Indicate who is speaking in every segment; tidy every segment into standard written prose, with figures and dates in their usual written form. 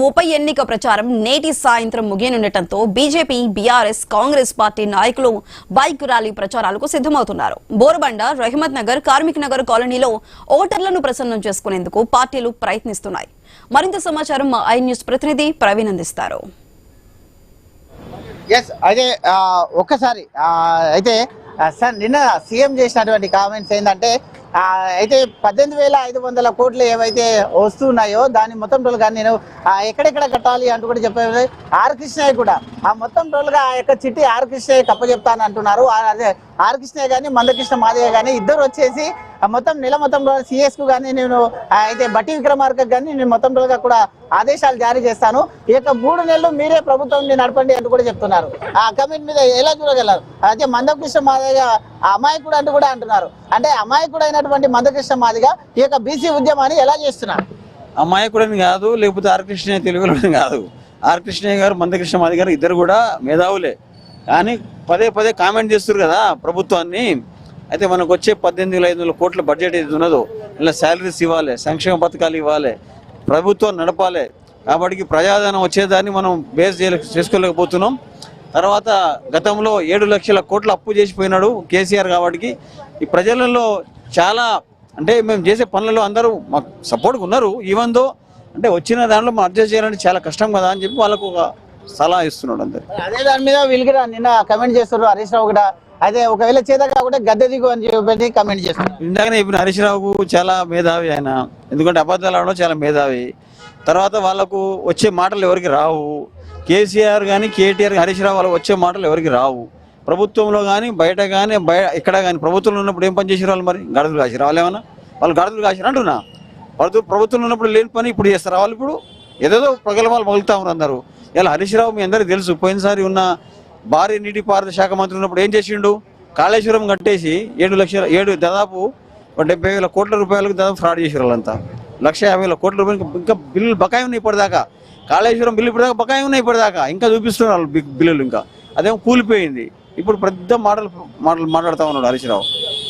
Speaker 1: ఉప ఎన్నిక ప్రచారం నేటి సాయంత్రం ముగియనుండటంతో బీజేపీ, బీఆర్ఎస్, కాంగ్రెస్ పార్టీ నాయకులు బైక్ ర్యాలీ ప్రచారాలకు సిద్ధమవుతున్నారు. బోరబండ, రహమత్ నగర్, కార్మిక్ నగర్ కాలనీలో ఓటర్లను ప్రసన్నం చేసుకునేందుకు పార్టీలు ప్రయత్నిస్తున్నాయి. మరింత సమాచారం మా ఐ న్యూస్ ప్రతినిధి ప్రవీణ్ అందిస్తారు.
Speaker 2: ఒక్కసారి అయితే సార్ నిన్న సీఎం చేసినటువంటి కామెంట్స్ ఏంటంటే అయితే 18,500 కోట్లు ఏవైతే వస్తున్నాయో దాని మొత్తం టోల్గా నేను ఎక్కడెక్కడ కట్టాలి అంటూ కూడా చెప్పే ఆర్ కృష్ణయ్య కూడా ఆ మొత్తం టోల్గా ఆ యొక్క చిట్టి ఆర్ కృష్ణయ్య కప్పచెప్తాను అంటున్నారు. అదే ఆర్ కృష్ణయ్య కానీ మందకృష్ణ మాదయ్య కానీ ఇద్దరు వచ్చేసి మొత్తం నెల మొత్తంలో సిఎస్కు కానీ నేను అయితే బట్టి విక్రమార్కకు కానీ నేను మొత్తం టోల్గా కూడా ఆదేశాలు జారీ చేస్తాను. ఈ యొక్క 3 నెలలు మీరే ప్రభుత్వం నడపండి అంటూ కూడా చెప్తున్నారు. ఆ కమిటీ మీద ఎలా చూడగలరు? అయితే మందకృష్ణ మాదయ్య అమాయకుడు అంటూ కూడా అంటున్నారు. అంటే అమాయకుడు అయినటువంటి మందకృష్ణ మాదిగా ఈ యొక్క బీసీ ఉద్యమాన్ని ఎలా చేస్తున్నారు?
Speaker 3: అమాయకుడని కాదు, లేకపోతే ఆర్ కృష్ణయ్య తెలుగులోని కాదు. ఆర్ కృష్ణయ్య గారు, మందకృష్ణ మాది గారు ఇద్దరు కూడా మేధావులే. కానీ పదే కామెంట్ చేస్తారు కదా ప్రభుత్వాన్ని. అయితే మనకు వచ్చే 18,500 కోట్ల బడ్జెట్ ఏది ఉన్నదో ఇలా శాలరీస్ ఇవ్వాలి, సంక్షేమ పథకాలు ఇవ్వాలి, ప్రభుత్వం నడపాలి. కాబట్టి ప్రజాధనం వచ్చేదాన్ని మనం బేస్ చేసుకోలేకపోతున్నాం. తర్వాత గతంలో 7 లక్షల కోట్ల అప్పు చేసిపోయినాడు కేసీఆర్. కాబట్టి ఈ ప్రజలలో చాలా అంటే మేము చేసే పనులలో అందరూ మాకు సపోర్ట్గా ఉన్నారు. ఈవెందో అంటే వచ్చిన దాంట్లో మనం అడ్జస్ట్ చేయాలంటే చాలా కష్టం కదా అని చెప్పి వాళ్ళకు ఒక సలహా ఇస్తున్నాడు అందరు.
Speaker 2: అదే దాని మీద వీళ్ళకి నిన్న కమెంట్ చేస్తున్నారు హరీష్ రావు కూడా. అయితే ఒకవేళ చేత కాకుండా గద్దె దిగు అని చెప్పి కమెంట్ చేస్తున్నారు.
Speaker 3: ఇందాకనే చెప్పిన హరీష్ రావుకు చాలా మేధావి ఆయన, ఎందుకంటే అబద్ధాలు ఆడడం చాలా మేధావి. తర్వాత వాళ్ళకు వచ్చే మాటలు ఎవరికి రావు. కేసీఆర్ కానీ కేటీఆర్ హరీష్ రావు వాళ్ళకి వచ్చే మాటలు ఎవరికి రావు. ప్రభుత్వంలో కానీ బయట కానీ ఎక్కడ కానీ ప్రభుత్వంలో ఉన్నప్పుడు ఏం పని చేసారు వాళ్ళు? మరి గడుదులు కాసిరు వాళ్ళు ఏమన్నా? వాళ్ళు గడుదులు కాసిరు అంటున్నా. వాళ్ళు ప్రభుత్వంలో ఉన్నప్పుడు లేని పని ఇప్పుడు చేస్తారు. వాళ్ళు ఇప్పుడు ఏదేదో ప్రగల్భాలు మగులుతా ఉన్నారు అందరూ. ఇలా హరీష్ రావు మీ అందరికీ తెలుసు, పోయినసారి ఉన్న భారీ నీటిపారుదల శాఖ మంత్రి ఉన్నప్పుడు ఏం చేసిండు? కాళేశ్వరం కట్టేసి 7 దాదాపు 70,000 కోట్ల రూపాయలకు దాదాపు ఫ్రాడ్ చేసారు వాళ్ళంతా. 150,000 కోట్ల రూపాయలు ఇంకా బిల్లులు బకాయి ఉన్నాయి ఇప్పటిదాకా. కాళేశ్వరం బిల్లు ఇప్పటిదాకా బకాయి ఉన్నాయి ఇప్పటిదాకా, ఇంకా చూపిస్తున్నారు వాళ్ళు బిల్లులు. ఇంకా అదేమో కూలిపోయింది. ఇప్పుడు పెద్ద మాట్లాడుతూ ఉన్నాడు హరీష్ రావు.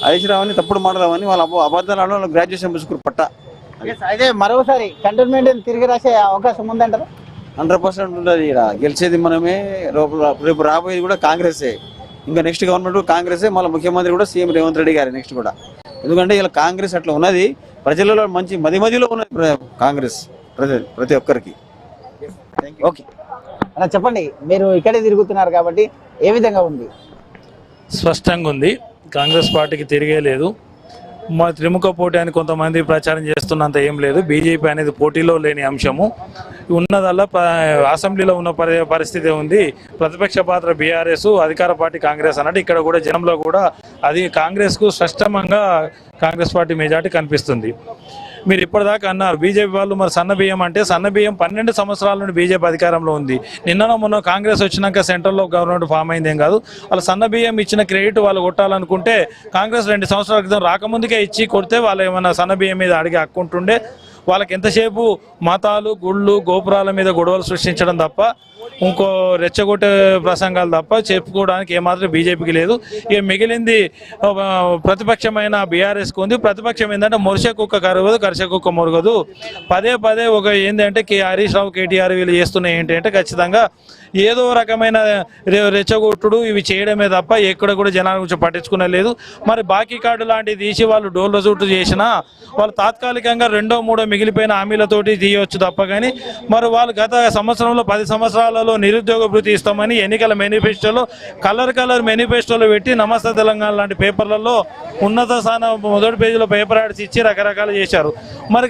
Speaker 3: హరీష్ రావు అని తప్పుడు మాట్లాడమని వాళ్ళ అబద్ధాలు ఆడడం వాళ్ళు గ్రాడ్యుయేషన్ పుచ్చుకుని పట్ట.
Speaker 2: అయితే మరోసారి కంటోన్మెంట్ తిరిగి రాసే అవకాశం ఉందంటారు?
Speaker 3: 100% ఉంటుంది. ఇక్కడ గెలిచేది మనమే. రేపు రాబోయేది కూడా కాంగ్రెసే. ఇంకా నెక్స్ట్ గవర్నమెంట్ కాంగ్రెసే. మళ్ళీ ముఖ్యమంత్రి కూడా సీఎం రేవంత్ రెడ్డి గారు నెక్స్ట్ కూడా. ఎందుకంటే ఇలా కాంగ్రెస్ అట్లా ఉన్నది, ప్రజలలో మంచి మదిలో ఉన్నది కాంగ్రెస్ ప్రతి ఒక్కరికి. ఓకే
Speaker 2: అలా చెప్పండి, మీరు ఇక్కడే తిరుగుతున్నారు కాబట్టి ఏ విధంగా ఉంది?
Speaker 4: స్పష్టంగా ఉంది, కాంగ్రెస్ పార్టీకి తిరిగే లేదు. మా త్రిముఖ పోటీ అని కొంతమంది ప్రచారం చేస్తున్నంత ఏం లేదు. బీజేపీ అనేది పోటీలో లేని అంశము. ఉన్నదల్లా అసెంబ్లీలో ఉన్న పరిస్థితి ఉంది. ప్రతిపక్ష పాత్ర బీఆర్ఎస్, అధికార పార్టీ కాంగ్రెస్ అన్నట్టు ఇక్కడ కూడా జనంలో కూడా అది కాంగ్రెస్కు స్పష్టంగా కాంగ్రెస్ పార్టీ మెజార్టీ కనిపిస్తుంది. మీరు ఇప్పటిదాకా అన్నారు బీజేపీ వాళ్ళు మరి సన్న బియ్యం అంటే, సన్న బియ్యం 12 సంవత్సరాల నుండి బీజేపీ అధికారంలో ఉంది. నిన్న మొన్న కాంగ్రెస్ వచ్చినాక సెంట్రల్లో గవర్నమెంట్ ఫామ్ అయిందేం కాదు. వాళ్ళు సన్న బియ్యం ఇచ్చిన క్రెడిట్ వాళ్ళు కొట్టాలనుకుంటే కాంగ్రెస్ 2 సంవత్సరాల క్రితం రాకముందుకే ఇచ్చి కొడితే వాళ్ళు ఏమైనా సన్న బియ్యం మీద అడిగి హక్కుంటుండే. వాళ్ళకి ఎంతసేపు మతాలు, గుళ్ళు, గోపురాల మీద గొడవలు సృష్టించడం తప్ప, ఇంకో రెచ్చగొట్టే ప్రసంగాలు తప్ప చెప్పుకోవడానికి ఏమాత్రం బీజేపీకి లేదు. ఇక మిగిలింది ప్రతిపక్షమైన బీఆర్ఎస్కి ఉంది. ప్రతిపక్షం ఏంటంటే మొరిసే కుక్క కరగదు, కరిసే కుక్క మొరగదు. పదే ఒక ఏంటంటే హరీష్ రావు, కేటీఆర్ వీళ్ళు చేస్తున్నాయి ఏంటంటే ఖచ్చితంగా ఏదో రకమైన రెచ్చగొట్టుడు ఇవి చేయడమే తప్ప ఎక్కడ కూడా జనాల గురించి పట్టించుకునే లేదు. మరి బాకీ కార్డు లాంటివి తీసి వాళ్ళు డోర్ల చుట్టూ చేసినా వాళ్ళు తాత్కాలికంగా 2-3 మిగిలిపోయిన హామీలతోటి తీయవచ్చు తప్ప కానీ మరి వాళ్ళు గత సంవత్సరంలో 10 సంవత్సరాలలో నిరుద్యోగ భృతి ఇస్తామని ఎన్నికల మేనిఫెస్టోలో కలర్ మేనిఫెస్టోలో పెట్టి నమస్తే తెలంగాణ లాంటి పేపర్లలో ఉన్నత స్థానం మొదటి పేజీలో పేపర్ యాడ్స్ ఇచ్చి రకరకాలు చేశారు. మరి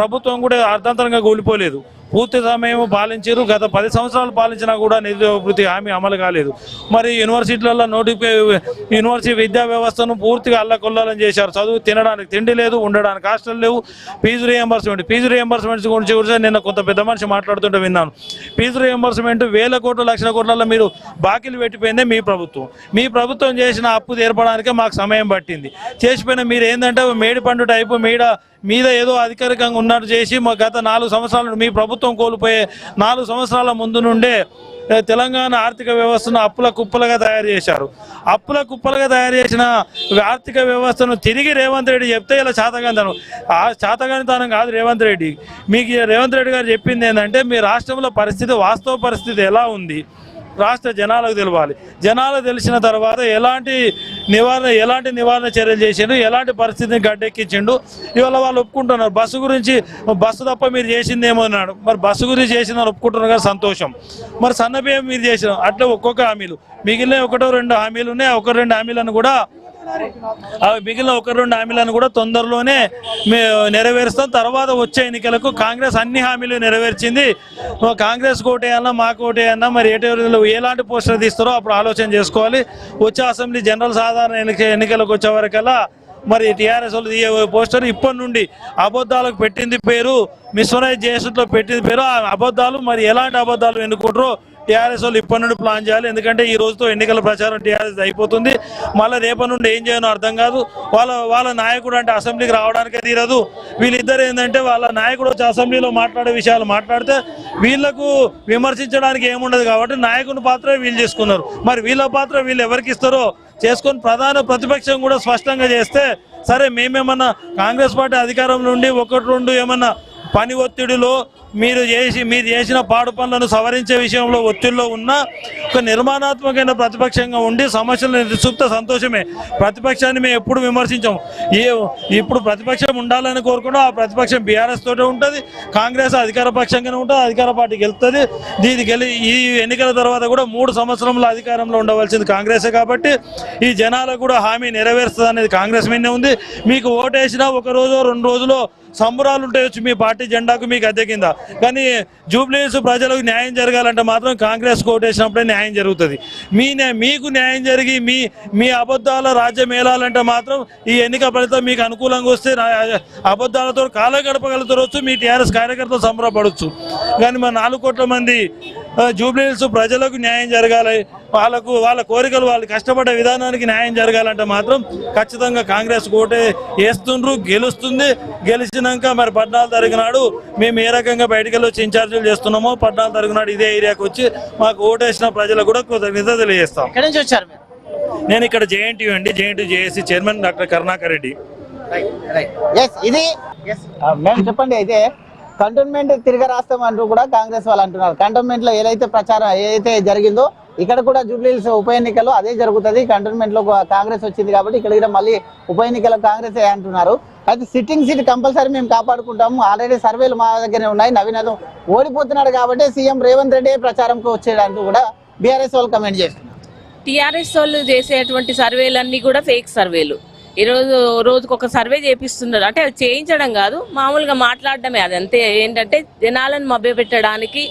Speaker 4: ప్రభుత్వం కూడా అర్థంతరంగా కూలిపోలేదు. పూర్తి సమయం పాలించారు. గత 10 సంవత్సరాలు పాలించినా కూడా నిరుద్యోగ భృతి హామీ అమలు కాలేదు. మరి యూనివర్సిటీలలో యూనివర్సిటీ విద్యా వ్యవస్థను పూర్తిగా అల్లకొల్లాలని చేశారు. చదువు తినడానికి తిండి లేదు, ఉండడానికి హాస్టల్ లేవు. ఫీజు రియంబర్స్మెంట్స్ గురించి కూడా నిన్న కొంత పెద్ద మనిషి మాట్లాడుతుంటే విన్నాను. ఫీజు రియంబర్స్మెంట్ 1000 కోట్లు 1,00,000 కోట్లలో మీరు బాకీలు పెట్టిపోయిందే మీ ప్రభుత్వం చేసిన అప్పు తీర్పడానికే మాకు సమయం పట్టింది. చేసిపోయిన మీరు ఏంటంటే మేడిపండు టైపు మీద ఏదో అధికారికంగా ఉన్నట్టు చేసి మా గత 4 సంవత్సరాల మీ ప్రభుత్వం కోల్పోయే 4 సంవత్సరాల ముందు నుండే తెలంగాణ ఆర్థిక వ్యవస్థను అప్పుల కుప్పలుగా తయారు చేశారు. అప్పుల కుప్పలుగా తయారు చేసిన ఆర్థిక వ్యవస్థను తిరిగి రేవంత్ రెడ్డి చెప్తే ఇలా చాతగానితనం. ఆ చాతగానితనం కాదు రేవంత్ రెడ్డి. మీకు రేవంత్ రెడ్డి గారు చెప్పింది ఏంటంటే మీ రాష్ట్రంలో పరిస్థితి వాస్తవ పరిస్థితి ఎలా ఉంది రాష్ట్ర జనాలకు తెలవాలి. జనాలకు తెలిసిన తర్వాత ఎలాంటి నివారణ చర్యలు చేసిండు, ఎలాంటి పరిస్థితిని గడ్డెక్కించిండు. ఇవాళ వాళ్ళు ఒప్పుకుంటున్నారు. బస్సు తప్ప మీరు చేసింది ఏమో అన్నాడు. మరి బస్సు గురించి చేసిన ఒప్పుకుంటున్నారు కదా, సంతోషం. మరి సన్నబియ్యం మీరు చేసిన అట్లా ఒక్కొక్క హామీలు మిగిలిన 1-2 హామీలు ఉన్నాయి. 1-2 హామీలను కూడా మిగిలిన 1-2 హామీలను కూడా తొందరలోనే నెరవేరుస్తాం. తర్వాత వచ్చే ఎన్నికలకు కాంగ్రెస్ అన్ని హామీలు నెరవేర్చింది. కాంగ్రెస్ కోటేయన్నా మా కోటేయన్నా మరి ఎలాంటి పోస్టర్ తీస్తారో అప్పుడు ఆలోచన చేసుకోవాలి. వచ్చే అసెంబ్లీ జనరల్ సాధారణ ఎన్నికలకు వచ్చే వరకల్లా మరి టీఆర్ఎస్ వాళ్ళు పోస్టర్ ఇప్పటి నుండి అబద్ధాలకు పెట్టింది పేరు మిస్వరైజ్ చేసుట్లో పెట్టింది పేరు. ఆ అబద్ధాలు మరి ఎలాంటి అబద్ధాలు ఎన్నుకుంటారో టీఆర్ఎస్ వాళ్ళు ఇప్పటి నుండి ప్లాన్ చేయాలి. ఎందుకంటే ఈ రోజుతో ఎన్నికల ప్రచారం టీఆర్ఎస్ అయిపోతుంది. మళ్ళీ రేపటి నుండి ఏం చేయనో అర్థం కాదు. వాళ్ళ నాయకుడు అంటే అసెంబ్లీకి రావడానికే తీరదు. వీళ్ళిద్దరు ఏంటంటే వాళ్ళ నాయకుడు వచ్చి అసెంబ్లీలో మాట్లాడే విషయాలు మాట్లాడితే వీళ్లకు విమర్శించడానికి ఏముండదు. కాబట్టి నాయకుని పాత్ర వీళ్ళు చేసుకున్నారు. మరి వీళ్ళ పాత్ర వీళ్ళు ఎవరికి ఇస్తారో చేసుకొని ప్రధాన ప్రతిపక్షం కూడా స్పష్టంగా చేస్తే సరే, మేమేమన్నా కాంగ్రెస్ పార్టీ అధికారంలో ఉండి 1-2 ఏమన్నా పని ఒత్తిడిలో మీరు చేసిన పాడు పనులను సవరించే విషయంలో ఒత్తిడిలో ఉన్న ఒక నిర్మాణాత్మకమైన ప్రతిపక్షంగా ఉండి సమస్యలను నిరుత్సుప్త సంతోషమే. ప్రతిపక్షాన్ని మేము ఎప్పుడు విమర్శించాము. ఇప్పుడు ప్రతిపక్షం ఉండాలని కోరుకున్నాం. ఆ ప్రతిపక్షం బీఆర్ఎస్ తోటే ఉంటుంది. కాంగ్రెస్ అధికార పక్షంగానే ఉంటుంది. అధికార పార్టీ గెలుస్తుంది. ఈ ఎన్నికల తర్వాత కూడా 3 సంవత్సరంలో అధికారంలో ఉండవలసింది కాంగ్రెసే. కాబట్టి ఈ జనాలకు కూడా హామీ నెరవేరుస్తుంది అనేది కాంగ్రెస్ మీదనే ఉంది. మీకు ఓటేసినా 1 రోజు 2 రోజులో సంబరాలు ఉంటాయొచ్చు మీ పార్టీ జెండాకు మీకు అద్దె కింద. కానీ జూబ్లీహిల్స్ ప్రజలకు న్యాయం జరగాలంటే మాత్రం కాంగ్రెస్ ఓటేసినప్పుడే న్యాయం జరుగుతుంది. మీకు న్యాయం జరిగి మీ అబద్ధాల రాజ్యం ఏలాలంటే మాత్రం ఈ ఎన్నిక ఫలితం మీకు అనుకూలంగా వస్తే అబద్ధాలతో కాలం గడపగలుగుతారొచ్చు. మీ టీఆర్ఎస్ కార్యకర్తలు సంబరపడవచ్చు. కానీ మా 4 కోట్ల మంది జూబ్లీహిల్స్ ప్రజలకు న్యాయం జరగాలి, వాళ్ళ కోరికలు వాళ్ళు కష్టపడే విధానానికి న్యాయం జరగాలంటే మాత్రం ఖచ్చితంగా కాంగ్రెస్ ఓటే వేస్తుండ్రు. గెలుస్తుంది. గెలిచినాక మరి 14 తారీఖు నాడు మేము ఏ రకంగా బయటికి వెళ్ళి ఇన్ఛార్జీలు చేస్తున్నామో 14 తారీఖు నాడు ఇదే ఏరియాకి వచ్చి మాకు ఓటేసిన ప్రజలకు కూడా కృతజ్ఞత తెలియజేస్తాం.
Speaker 2: ఎక్కడి నుంచి వచ్చారు మీరు?
Speaker 4: నేను ఇక్కడ జేఎన్టీయూ అండి, JNTU JAC chairman doctor Karunakar Reddy.
Speaker 2: ఇది మేము చెప్పండి. అయితే కంటోన్మెంట్ తిరగ రాస్తాం అంటూ కూడా కాంగ్రెస్ వాళ్ళు అంటున్నారు. కంటోన్మెంట్ లో ఏదైతే ప్రచారం ఏదైతే జరిగిందో ఇక్కడ కూడా జూబ్లీహిల్స్ ఉప ఎన్నికల్లో అదే జరుగుతుంది. కంటోన్మెంట్ లో కాంగ్రెస్ వచ్చింది కాబట్టి ఇక్కడ కూడా మళ్ళీ ఉప ఎన్నికల్లో కాంగ్రెస్ అంటున్నారు. అయితే సిట్టింగ్ సీట్ కంపల్సరీ మేము కాపాడుకుంటాము. ఆల్రెడీ సర్వేలు మా దగ్గరనే ఉన్నాయి. నవీన్ యాదవ్ ఓడిపోతున్నాడు కాబట్టి సీఎం రేవంత్ రెడ్డి ప్రచారంకి వచ్చేయడానికి కూడా బీఆర్ఎస్ వాళ్ళు కమెంట్ చేస్తున్నారు.
Speaker 5: టీఆర్ఎస్ వాళ్ళు చేసేటువంటి సర్వేలన్నీ కూడా ఫేక్ సర్వేలు. రోజుకు ఒక సర్వే చేపిస్తున్నారు. అంటే అది చేయించడం కాదు, మామూలుగా మాట్లాడడమే. అదంతే. ఏంటంటే జనాలను మభ్యపెట్టడానికి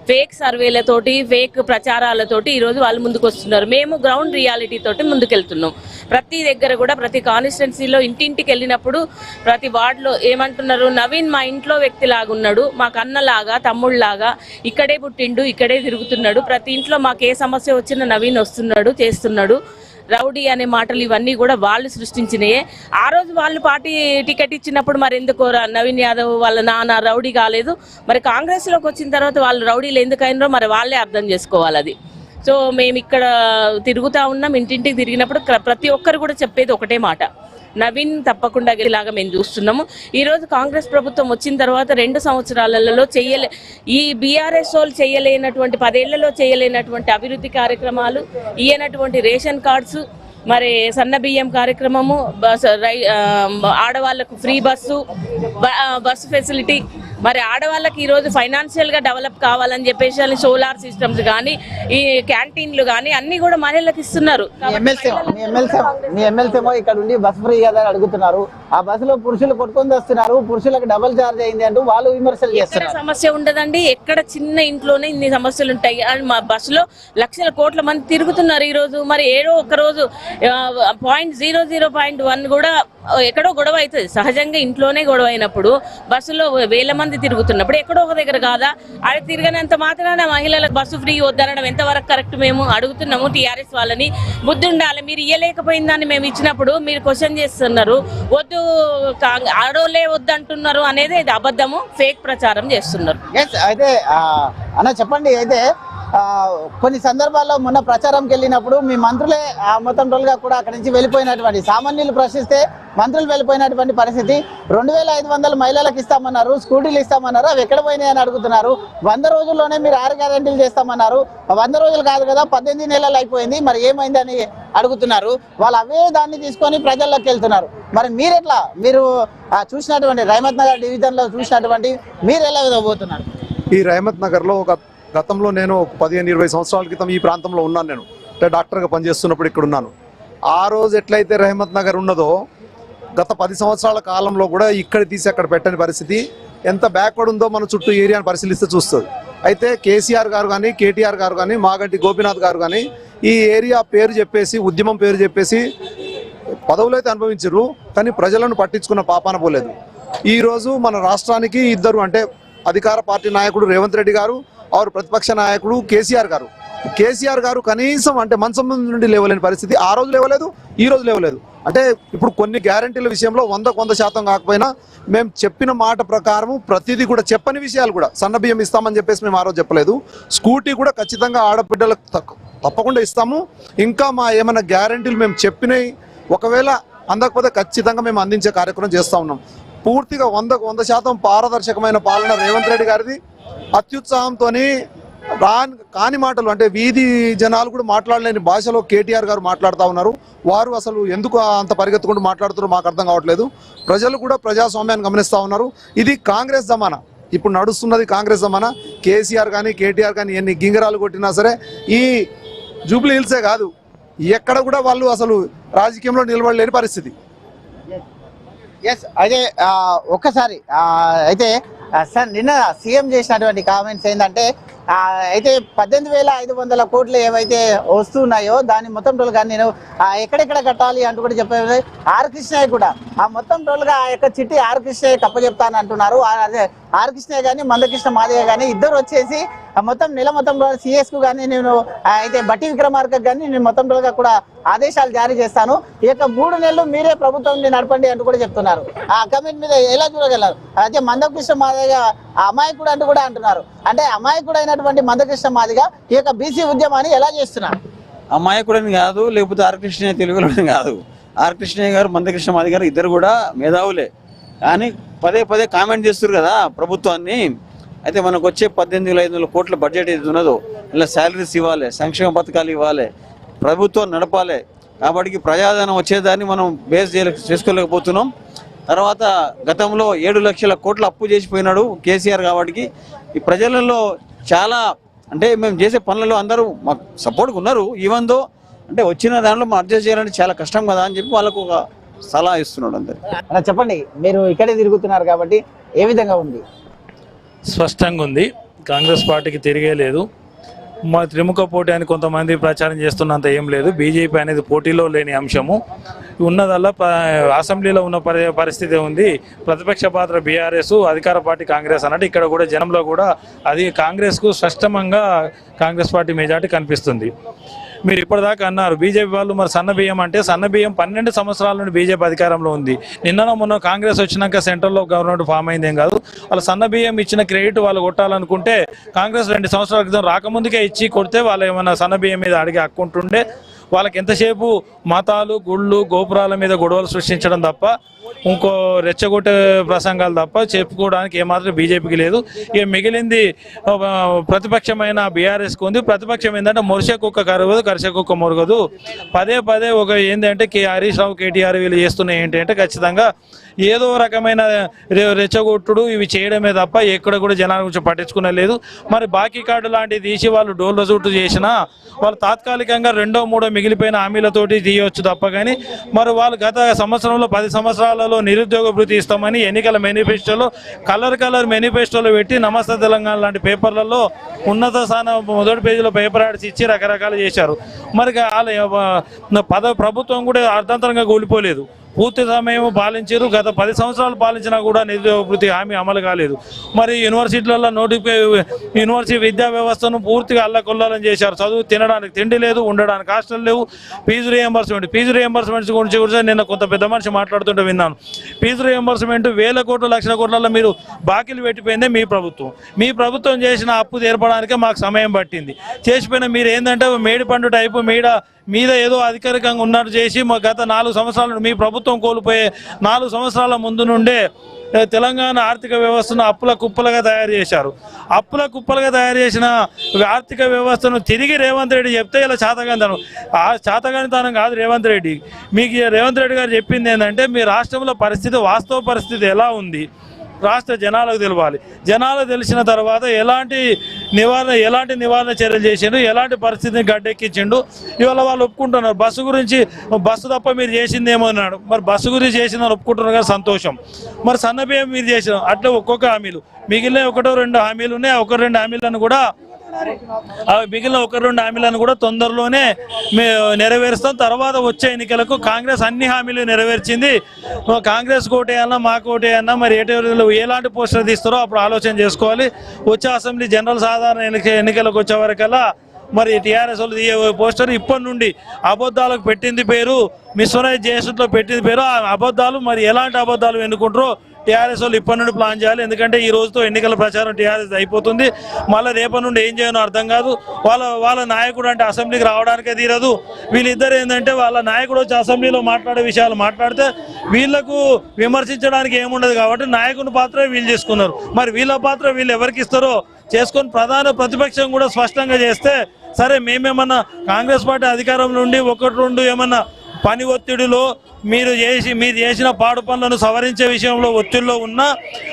Speaker 5: ఫేక్ సర్వేలతోటి ఫేక్ ప్రచారాలతోటి ఈరోజు వాళ్ళు ముందుకు వస్తున్నారు. మేము గ్రౌండ్ రియాలిటీ తోటి ముందుకెళ్తున్నాం. ప్రతి దగ్గర కూడా ప్రతి కాన్స్టిట్యున్సీలో ఇంటింటికి వెళ్ళినప్పుడు ప్రతి వార్డులో ఏమంటున్నారు, నవీన్ మా ఇంట్లో వ్యక్తి లాగున్నాడు, మాకు అన్నలాగా తమ్ముళ్ళలాగా ఇక్కడే పుట్టిండు, ఇక్కడే తిరుగుతున్నాడు, ప్రతి ఇంట్లో మాకు ఏ సమస్య వచ్చినా నవీన్ వస్తున్నాడు చేస్తున్నాడు. రౌడీ అనే మాటలు ఇవన్నీ కూడా వాళ్ళు సృష్టించినాయే. ఆ రోజు వాళ్ళు పార్టీ టికెట్ ఇచ్చినప్పుడు మరి ఎందుకో నవీన్ యాదవ్ వాళ్ళ నాన్న రౌడీ కాలేదు. మరి కాంగ్రెస్లోకి వచ్చిన తర్వాత వాళ్ళు రౌడీలు ఎందుకైనారో మరి వాళ్ళే అర్థం చేసుకోవాలి అది. సో మేము ఇక్కడ తిరుగుతూ ఉన్నాం. ఇంటింటికి తిరిగినప్పుడు ప్రతి ఒక్కరు కూడా చెప్పేది ఒకటే మాట, నవీన్ తప్పకుండా ఇలాగా మేము చూస్తున్నాము. ఈరోజు కాంగ్రెస్ ప్రభుత్వం వచ్చిన తర్వాత 2 సంవత్సరాలలో ఈ బీఆర్ఎస్ వాళ్ళు చేయలేనటువంటి 10 ఏళ్లలో చేయలేనటువంటి అభివృద్ధి కార్యక్రమాలు, ఇయ్యనటువంటి రేషన్ కార్డ్స్, మరి సన్న బియ్యం కార్యక్రమము, ఆడవాళ్లకు ఫ్రీ బస్సు ఫెసిలిటీ, మరి ఆడవాళ్ళకి ఈరోజు ఫైనాన్షియల్గా డెవలప్ కావాలని చెప్పేసి సోలార్ సిస్టమ్స్ కానీ ఈ క్యాంటీన్లు కానీ అన్ని కూడా మహిళలకు ఇస్తున్నారు.
Speaker 2: మీ ఎమ్మెల్సీ ఇక్కడ ఉండి బస్ ఫ్రీ కదా అని అడుగుతున్నారు. ఆ బస్సులో పురుషులు కొట్టుకొని వస్తున్నారు, పురుషులకు డబుల్ చార్జ్ అయింది అంటూ వాళ్ళు విమర్శలు చేస్తున్నారు.
Speaker 5: సమస్య ఉండదండి. ఎక్కడ చిన్న ఇంట్లోనే ఇన్ని సమస్యలు ఉంటాయి. మా బస్సులో లక్షల కోట్ల మంది తిరుగుతున్నారు ఈరోజు. మరి ఏదో ఒక రోజు .00.1 కూడా ఎక్కడో గొడవ అవుతుంది. సహజంగా ఇంట్లోనే గొడవ అయినప్పుడు బస్సులో వేల మంది తిరుగుతున్నప్పుడు ఎక్కడో ఒక దగ్గర కాదా అది తిరగనంత మాత్రాన మహిళలకు బస్సు ఫ్రీ వద్దనడం ఎంతవరకు కరెక్ట్? మేము అడుగుతున్నాము టీఆర్ఎస్ వాళ్ళని, బుద్ధి ఉండాలి. మీరు ఇయ్యలేకపోయిన దాన్ని మేము ఇచ్చినప్పుడు మీరు క్వశ్చన్ చేస్తున్నారు, వద్దు ఆడోలే వద్దు అంటున్నారు అనేది ఇది అబద్ధము, ఫేక్ ప్రచారం చేస్తున్నారు.
Speaker 2: అయితే అన్న చెప్పండి, అయితే కొన్ని సందర్భాల్లో మొన్న ప్రచారంకి వెళ్ళినప్పుడు మీ మంత్రులే మొత్తం రోజులుగా కూడా అక్కడి నుంచి వెళ్ళిపోయినటువంటి సామాన్యులు ప్రశ్నిస్తే మంత్రులు వెళ్ళిపోయినటువంటి పరిస్థితి. 2500 మహిళలకు ఇస్తామన్నారు, స్కూటీలు ఇస్తామన్నారు, అవి ఎక్కడ పోయినాయి అని అడుగుతున్నారు. 100 రోజుల్లోనే మీరు 6 గ్యారెంటీలు చేస్తామన్నారు. 100 రోజులు కాదు కదా, 18 నెలలు అయిపోయింది, మరి ఏమైంది అని అడుగుతున్నారు. వాళ్ళు అవే దాన్ని తీసుకొని ప్రజల్లోకి వెళ్తున్నారు. మరి మీరెట్లా, మీరు చూసినటువంటి రహమత్ నగర్ డివిజన్లో చూసినటువంటి మీరు ఎలా పోతున్నారు?
Speaker 6: ఈ రహమత్ నగర్లో గతంలో నేను 15-20 సంవత్సరాల క్రితం ఈ ప్రాంతంలో ఉన్నాను. నేను అంటే డాక్టర్గా పనిచేస్తున్నప్పుడు ఇక్కడ ఉన్నాను. ఆ రోజు ఎట్లయితే రహమత్ నగర్ ఉన్నదో గత 10 సంవత్సరాల కాలంలో కూడా ఇక్కడ తీసి అక్కడ పెట్టని పరిస్థితి. ఎంత బ్యాక్వర్డ్ ఉందో మన చుట్టూ ఏరియాని పరిశీలిస్తే చూస్తుంది. అయితే కేసీఆర్ గారు కానీ, కేటీఆర్ గారు కానీ, మాగంటి గోపీనాథ్ గారు కానీ ఈ ఏరియా పేరు చెప్పేసి, ఉద్యమం పేరు చెప్పేసి పదవులు అయితే అనుభవించారు, కానీ ప్రజలను పట్టించుకున్న పాపాన పోలేదు. ఈరోజు మన రాష్ట్రానికి ఇద్దరు, అంటే అధికార పార్టీ నాయకుడు రేవంత్ రెడ్డి గారు, ఆరు ప్రతిపక్ష నాయకుడు కేసీఆర్ గారు కనీసం అంటే మంచం నుండి లేవలేని పరిస్థితి. ఆ రోజు లేవలేదు, ఈ రోజు లేవలేదు. అంటే ఇప్పుడు కొన్ని గ్యారంటీల విషయంలో 100% కాకపోయినా మేము చెప్పిన మాట ప్రకారం ప్రతిదీ కూడా, చెప్పని విషయాలు కూడా, సన్న బియ్యం ఇస్తామని చెప్పేసి మేము ఆ రోజు చెప్పలేదు. స్కూటీ కూడా ఖచ్చితంగా ఆడబిడ్డలకు తప్పకుండా ఇస్తాము. ఇంకా మా ఏమైనా గ్యారంటీలు మేము చెప్పినవి ఒకవేళ అందకపోతే ఖచ్చితంగా మేము అందించే కార్యక్రమం చేస్తూ ఉన్నాం. పూర్తిగా 100% పారదర్శకమైన పాలన రేవంత్ రెడ్డి గారిది. అత్యుత్సాహంతో కాని మాటలు, అంటే వీధి జనాలు కూడా మాట్లాడలేని భాషలో కేటీఆర్ గారు మాట్లాడుతూ ఉన్నారు. వారు అసలు ఎందుకు అంత పరిగెత్తుకుంటూ మాట్లాడుతున్నారో మాకు అర్థం కావట్లేదు. ప్రజలు కూడా ప్రజాస్వామ్యాన్ని గమనిస్తూ ఉన్నారు. ఇది కాంగ్రెస్ జమానా, ఇప్పుడు నడుస్తున్నది కాంగ్రెస్ జమానా. కేసీఆర్ కానీ కేటీఆర్ కానీ ఎన్ని గింగరాలు కొట్టినా సరే ఈ జూబ్లీ హిల్సే కాదు, ఎక్కడ కూడా వాళ్ళు అసలు రాజకీయంలో నిలబడలేని పరిస్థితి.
Speaker 2: అదే ఒక్కసారి అయితే సార్ నిన్న సీఎం చేసినటువంటి కామెంట్స్ ఏంటంటే అయితే 18,500 కోట్లు ఏవైతే వస్తున్నాయో దాని మొత్తం టోల్గా నేను ఎక్కడెక్కడ కట్టాలి అంటూ కూడా చెప్పేది. ఆర్ కృష్ణయ్య కూడా ఆ మొత్తం టోల్గా ఆ యొక్క చిట్టి ఆర్ కృష్ణయ్య కప్పచెప్తాను అంటున్నారు. అదే ఆర్ కృష్ణయ్య కానీ మందకృష్ణ మాదయ్య కానీ ఇద్దరు వచ్చేసి మొత్తం నెల మొత్తం సిఎస్కు కానీ నేను అయితే బట్టి విక్రమార్క కానీ నేను మొత్తం టోల్గా కూడా ఆదేశాలు జారీ చేస్తాను. ఈ యొక్క 3 నెలలు మీరే ప్రభుత్వం నడపండి అంటూ కూడా చెప్తున్నారు. ఆ కమెంట్ మీద ఎలా చూడగలరు? అయితే మందకృష్ణ మాదయ్య అమాయకుడు అంటూ కూడా అంటున్నారు. అంటే అమాయకుడు అయినటువంటి మందకృష్ణ మాదిగ ఈ యొక్క బీసీ ఉద్యమాన్ని ఎలా చేస్తున్నారు?
Speaker 3: అమాయకుడని కాదు, లేకపోతే ఆర్ కృష్ణయ్య తెలుగులో కాదు. ఆర్ కృష్ణయ్య గారు, మందకృష్ణ మాది గారు ఇద్దరు కూడా మేధావులే, కానీ పదే కామెంట్ చేస్తారు కదా ప్రభుత్వాన్ని. అయితే మనకు వచ్చే 18,500 కోట్ల బడ్జెట్ ఏది ఉన్నదో ఇలా శాలరీస్ ఇవ్వాలి, సంక్షేమ పథకాలు ఇవ్వాలి, ప్రభుత్వం నడపాలి. కాబట్టి ప్రజాధనం వచ్చేదాన్ని మనం బేస్ చేసుకోలేకపోతున్నాం. తర్వాత గతంలో 7 లక్షల కోట్ల అప్పు చేసిపోయినాడు కేసీఆర్. కాబట్టి ఈ ప్రజలలో చాలా, అంటే మేము చేసే పనులలో అందరూ మాకు సపోర్ట్గా ఉన్నారు. ఈవెన్ దో అంటే వచ్చిన దానిలో మనం అడ్జస్ట్ చేయాలంటే చాలా కష్టం కదా అని చెప్పి వాళ్ళకు ఒక సలహా ఇస్తున్నాడు అందరు.
Speaker 2: చెప్పండి, మీరు ఇక్కడే తిరుగుతున్నారు కాబట్టి ఏ విధంగా ఉంది?
Speaker 4: స్పష్టంగా ఉంది, కాంగ్రెస్ పార్టీకి తిరిగే లేదు. మా త్రిముఖ పోటీ అని కొంతమంది ప్రచారం చేస్తున్నంత ఏం లేదు. బీజేపీ అనేది పోటీలో లేని అంశము. ఉన్నదల్లా అసెంబ్లీలో ఉన్న పరిస్థితి ఉంది. ప్రతిపక్ష పాత్ర బీఆర్ఎస్, అధికార పార్టీ కాంగ్రెస్ అన్నట్టు ఇక్కడ కూడా జనంలో కూడా అది కాంగ్రెస్కు స్పష్టంగా కాంగ్రెస్ పార్టీ మెజార్టీ కనిపిస్తుంది. మీరు ఇప్పటిదాకా అన్నారు బీజేపీ వాళ్ళు మరి సన్న బియ్యం అంటే, సన్న బియ్యం 12 సంవత్సరాల నుండి బీజేపీ అధికారంలో ఉంది. నిన్న మొన్న కాంగ్రెస్ వచ్చినాక సెంట్రల్లో గవర్నమెంట్ ఫామ్ అయిందేం కాదు. వాళ్ళు సన్న బియ్యం ఇచ్చిన క్రెడిట్ వాళ్ళు కొట్టాలనుకుంటే కాంగ్రెస్ 2 సంవత్సరాల క్రితం రాకముందుకే ఇచ్చి కొడితే వాళ్ళు ఏమన్నా సన్న బియ్యం మీద అడిగి హక్కుంటుండే. వాళ్ళకి ఎంతసేపు మతాలు, గుళ్ళు, గోపురాల మీద గొడవలు సృష్టించడం తప్ప, ఇంకో రెచ్చగొట్టే ప్రసంగాలు తప్ప చెప్పుకోవడానికి ఏమాత్రం బీజేపీకి లేదు. ఇక మిగిలింది ప్రతిపక్షమైన బీఆర్ఎస్కి ఉంది. ప్రతిపక్షం ఏంటంటే మొరిసే కుక్క కరగదు, కరిసే కుక్క మొరగదు. పదే ఒక ఏంటంటే హరీష్ రావు, కేటీఆర్ వీళ్ళు చేస్తున్న ఏంటి అంటే ఖచ్చితంగా ఏదో రకమైన రెచ్చగొట్టుడు ఇవి చేయడమే తప్ప ఎక్కడ కూడా జనాల గురించి పట్టించుకునే లేదు. మరి బాకీ కార్డు లాంటివి తీసి వాళ్ళు డోర్ల చుట్టూ చేసినా వాళ్ళు తాత్కాలికంగా 2, 3 మిగిలిపోయిన హామీలతోటి తీయవచ్చు తప్ప కానీ మరి వాళ్ళు గత సంవత్సరంలో 10 సంవత్సరాలలో నిరుద్యోగ భృతి ఇస్తామని ఎన్నికల మేనిఫెస్టోలో కలర్ మేనిఫెస్టోలో పెట్టి నమస్తే తెలంగాణ లాంటి పేపర్లలో ఉన్నత స్థానం మొదటి పేజీలో పేపర్ యాడ్స్ ఇచ్చి రకరకాలు చేశారు. మరి ప్రభుత్వం కూడా అర్థంతరంగా కూలిపోలేదు. పూర్తి సమయం పాలించారు. గత 10 సంవత్సరాలు పాలించినా కూడా నిరుద్యోగ భృతి హామీ అమలు కాలేదు. మరి యూనివర్సిటీలలో యూనివర్సిటీ విద్యా వ్యవస్థను పూర్తిగా అల్లకొల్లాలని చేశారు. చదువు తినడానికి తిండి లేదు, ఉండడానికి హాస్టల్ లేవు. ఫీజు రియంబర్స్మెంట్స్ గురించి కూడా నిన్న కొంత పెద్ద మనిషి మాట్లాడుతుంటే విన్నాను. ఫీజు రియంబర్స్మెంట్ 1000 కోట్లు 1,00,000 కోట్లలో మీరు బాకీలు పెట్టిపోయిందే మీ ప్రభుత్వం చేసిన అప్పు తీర్పడానికే మాకు సమయం పట్టింది. చేసిపోయిన మీరు ఏంటంటే మేడిపండు టైపు మీద ఏదో అధికారికంగా ఉన్నట్టు చేసి గత 4 సంవత్సరాలు మీ ప్రభుత్వం కోల్పోయే 4 సంవత్సరాల ముందు నుండే తెలంగాణ ఆర్థిక వ్యవస్థను అప్పుల కుప్పలుగా తయారు చేశారు. అప్పుల కుప్పలుగా తయారు చేసిన ఆర్థిక వ్యవస్థను తిరిగి రేవంత్ రెడ్డి చెప్తే ఇలా చాతగానితనం కాదు రేవంత్ రెడ్డి. మీకు రేవంత్ రెడ్డి గారు చెప్పింది ఏంటంటే మీ రాష్ట్రంలో వాస్తవ పరిస్థితి ఎలా ఉంది రాష్ట్ర జనాలకు తెలవాలి. జనాలకు తెలిసిన తర్వాత ఎలాంటి నివారణ చర్యలు చేసిండు, ఎలాంటి పరిస్థితిని గడ్డెక్కించిండు ఇవాళ వాళ్ళు ఒప్పుకుంటున్నారు. బస్సు తప్ప మీరు చేసిందేమో అన్నాడు. మరి బస్సు గురించి చేసిందని ఒప్పుకుంటున్నారు కదా, సంతోషం. మరి సన్నబియ్యం మీరు చేసిన అట్లా ఒక్కొక్క హామీలు మిగిలిన 1-2 హామీలు ఉన్నాయి. 1-2 హామీలను కూడా మిగిలిన 1-2 హామీలను కూడా తొందరలోనే నెరవేరుస్తాం. తర్వాత వచ్చే ఎన్నికలకు కాంగ్రెస్ అన్ని హామీలు నెరవేర్చింది. కాంగ్రెస్ కోటేయన్నా మా కోటేయన్నా మరి ఎలాంటి పోస్టర్ తీస్తారో అప్పుడు ఆలోచన చేసుకోవాలి. వచ్చే అసెంబ్లీ జనరల్ సాధారణ ఎన్నికలకు వచ్చే వరకల్లా మరి టీఆర్ఎస్ వాళ్ళు పోస్టర్ ఇప్పటి నుండి అబద్ధాలకు పెట్టింది పేరు మిస్వరైజ్ చేసులో పెట్టింది పేరు. ఆ అబద్ధాలు మరి ఎలాంటి అబద్ధాలు ఎన్నుకుంటారో టీఆర్ఎస్ వాళ్ళు ఇప్పటి నుండి ప్లాన్ చేయాలి. ఎందుకంటే ఈ రోజుతో ఎన్నికల ప్రచారం టీఆర్ఎస్ అయిపోతుంది. మళ్ళీ రేపటి నుండి ఏం చేయనో అర్థం కాదు. వాళ్ళ నాయకుడు అంటే అసెంబ్లీకి రావడానికే తీరదు. వీళ్ళిద్దరు ఏంటంటే వాళ్ళ నాయకుడు వచ్చి అసెంబ్లీలో మాట్లాడే విషయాలు మాట్లాడితే వీళ్ళకు విమర్శించడానికి ఏముండదు కాబట్టి నాయకుని పాత్ర వీళ్ళు చేసుకున్నారు. మరి వీళ్ళ పాత్ర వీళ్ళు ఎవరికి ఇస్తారో చేసుకొని ప్రధాన ప్రతిపక్షం కూడా స్పష్టంగా చేస్తే సరే మేమేమన్నా కాంగ్రెస్ పార్టీ అధికారంలో ఉండి 1-2 ఏమన్నా పని ఒత్తిడిలో మీరు చేసిన పాడు పనులను సవరించే విషయంలో ఒత్తిడిలో ఉన్న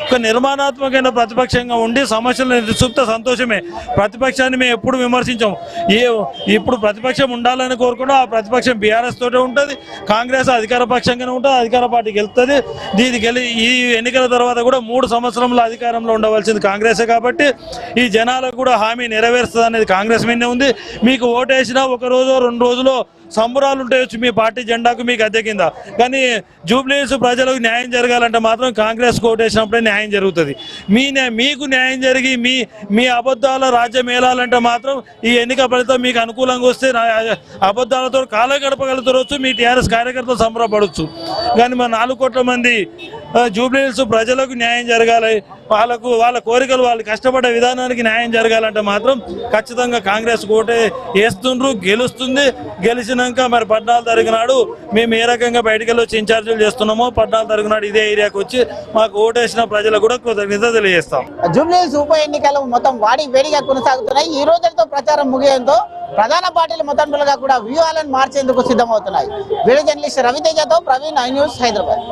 Speaker 4: ఒక నిర్మాణాత్మకమైన ప్రతిపక్షంగా ఉండి సమస్యలను చూపితే సంతోషమే. ప్రతిపక్షాన్ని మేము ఎప్పుడు విమర్శించాము. ఇప్పుడు ప్రతిపక్షం ఉండాలని కోరుకుంటే ఆ ప్రతిపక్షం బీఆర్ఎస్ తోటే ఉంటుంది, కాంగ్రెస్ అధికార పక్షంగానే ఉంటుంది, అధికార పార్టీకి వెళ్తుంది. ఈ ఎన్నికల తర్వాత కూడా 3 సంవత్సరంలో అధికారంలో ఉండవలసింది కాంగ్రెసే కాబట్టి ఈ జనాలకు కూడా హామీ నెరవేరుస్తుంది అనేది కాంగ్రెస్ మీదనే ఉంది. మీకు ఓటేసినా 1 రోజు 2 రోజులో సంబరాలు ఉంటాయొచ్చు మీ పార్టీ జెండాకు మీకు అద్దె కింద. కానీ జూబ్లీహిల్స్ ప్రజలకు న్యాయం జరగాలంటే మాత్రం కాంగ్రెస్ కోటేసినప్పుడే న్యాయం జరుగుతుంది. మీకు న్యాయం జరిగి మీ అబద్ధాల రాజ్యం ఏలాలంటే మాత్రం ఈ ఎన్నిక ఫలితం మీకు అనుకూలంగా వస్తే అబద్ధాలతో కాలం గడపగలుగుతారొచ్చు, మీ టీఆర్ఎస్ కార్యకర్తలు సంబరపడవచ్చు. కానీ మన 4 కోట్ల మంది జూబ్లీహిల్స్ ప్రజలకు న్యాయం జరగాలి, వాళ్ళ కోరికలు వాళ్ళు కష్టపడే విధానానికి న్యాయం జరగాలంటే మాత్రం ఖచ్చితంగా కాంగ్రెస్ కోటే వేస్తుండ్రు, గెలుస్తుంది. గెలిచినాక మరి 14 తారీఖు నాడు మేము ఏ రకంగా బయటికి వచ్చి ఇన్ఛార్జీలు చేస్తున్నామో 14 తారీఖు నాడు ఇదే ఏరియాకి వచ్చి మాకు ఓటేసిన ప్రజలకు కూడా కృతజ్ఞత తెలియజేస్తాం.
Speaker 2: జూబ్లీహిల్స్ ఉప ఎన్నికలు మొత్తం వేడిగా కొనసాగుతున్నాయి. ఈ రోజులతో ప్రచారం ముగియడంతో ప్రధాన పార్టీలు మొత్తంగా కూడా వ్యూహాలను మార్చేందుకు సిద్ధమవుతున్నాయి. వీడియో జర్నలిస్ట్ రవితేజతో ప్రవీణ్, ఐ న్యూస్, హైదరాబాద్.